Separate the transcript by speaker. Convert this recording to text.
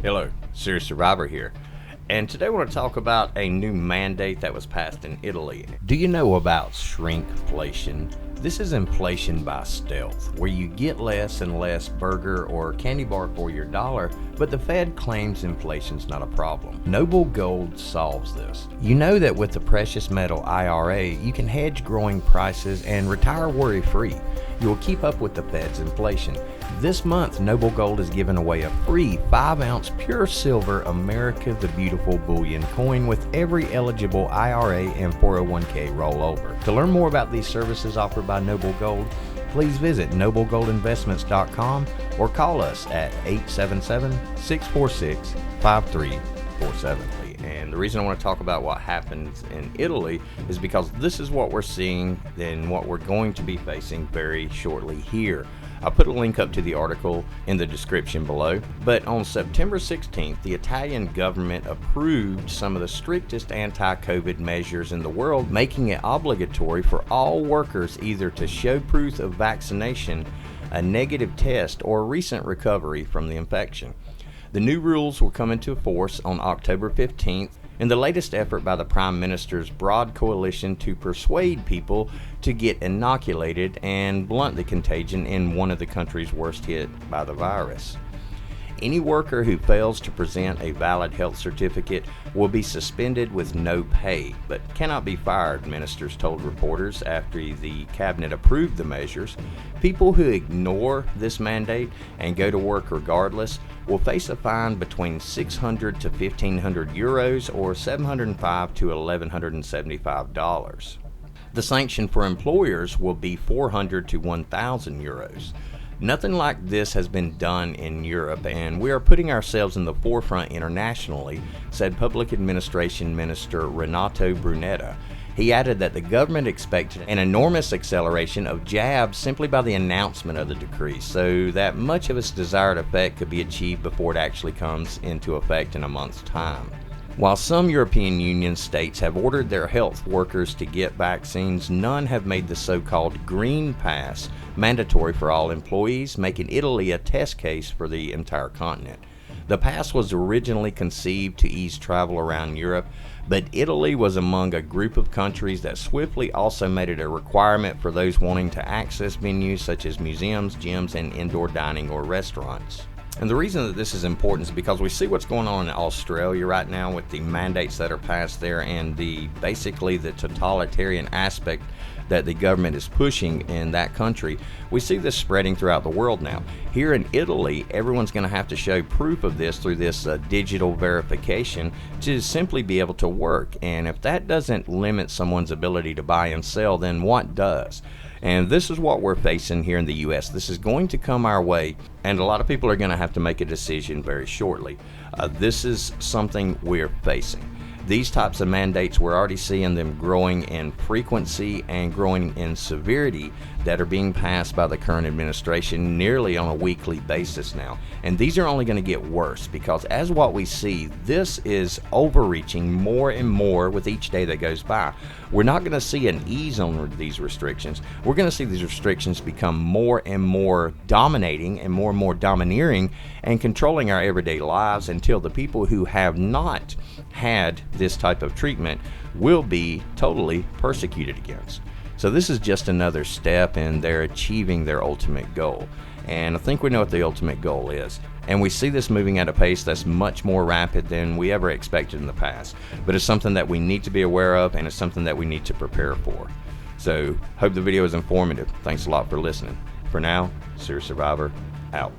Speaker 1: Hello, Serious Survivor here, and today I want to talk about a new mandate that was passed in Italy. Do you know about shrinkflation? This is inflation by stealth, where you get less and less burger or candy bar for your dollar, but the Fed claims inflation's not a problem. Noble Gold solves this. You know that with the precious metal IRA, you can hedge growing prices and retire worry-free. You will keep up with the Fed's inflation. This month, Noble Gold is giving away a free 5-ounce pure silver America the Beautiful bullion coin with every eligible IRA and 401k rollover. To learn more about these services offered by Noble Gold, please visit noblegoldinvestments.com or call us at 877-646-5347. And the reason I want to talk about what happens in Italy is because this is what we're seeing and what we're going to be facing very shortly here. I'll put a link up to the article in the description below. But on September 16th, the Italian government approved some of the strictest anti-COVID measures in the world, making it obligatory for all workers either to show proof of vaccination, a negative test, or recent recovery from the infection. The new rules will come into force on October 15th in the latest effort by the Prime Minister's broad coalition to persuade people to get inoculated and blunt the contagion in one of the countries worst hit by the virus. Any worker who fails to present a valid health certificate will be suspended with no pay, but cannot be fired, ministers told reporters after the cabinet approved the measures. People who ignore this mandate and go to work regardless will face a fine between 600 to 1,500 euros or $705 to $1,175. The sanction for employers will be 400 to 1,000 euros. Nothing like this has been done in Europe, and we are putting ourselves in the forefront internationally, said Public Administration Minister Renato Brunetta. He added that the government expected an enormous acceleration of jabs simply by the announcement of the decree, so that much of its desired effect could be achieved before it actually comes into effect in a month's time. While some European Union states have ordered their health workers to get vaccines, none have made the so-called Green Pass mandatory for all employees, making Italy a test case for the entire continent. The pass was originally conceived to ease travel around Europe, but Italy was among a group of countries that swiftly also made it a requirement for those wanting to access venues such as museums, gyms, and indoor dining or restaurants. And the reason that this is important is because we see what's going on in Australia right now with the mandates that are passed there and basically the totalitarian aspect that the government is pushing in that country. We see this spreading throughout the world now. Here in Italy, everyone's going to have to show proof of this through this digital verification to simply be able to work. And if that doesn't limit someone's ability to buy and sell, then what does? And this is what we're facing here in the U.S. This is going to come our way, and a lot of people are going to have to make a decision very shortly. This is something we're facing. These types of mandates, we're already seeing them growing in frequency and growing in severity that are being passed by the current administration nearly on a weekly basis now. And these are only going to get worse because as what we see, this is overreaching more and more with each day that goes by. We're not going to see an ease on these restrictions. We're going to see these restrictions become more and more dominating and more domineering and controlling our everyday lives until the people who have not had this type of treatment will be totally persecuted against. So this is just another step in their achieving their ultimate goal. And I think we know what the ultimate goal is. And we see this moving at a pace that's much more rapid than we ever expected in the past. But it's something that we need to be aware of, and it's something that we need to prepare for. So hope the video is informative. Thanks a lot for listening. For now, Serious Survivor out.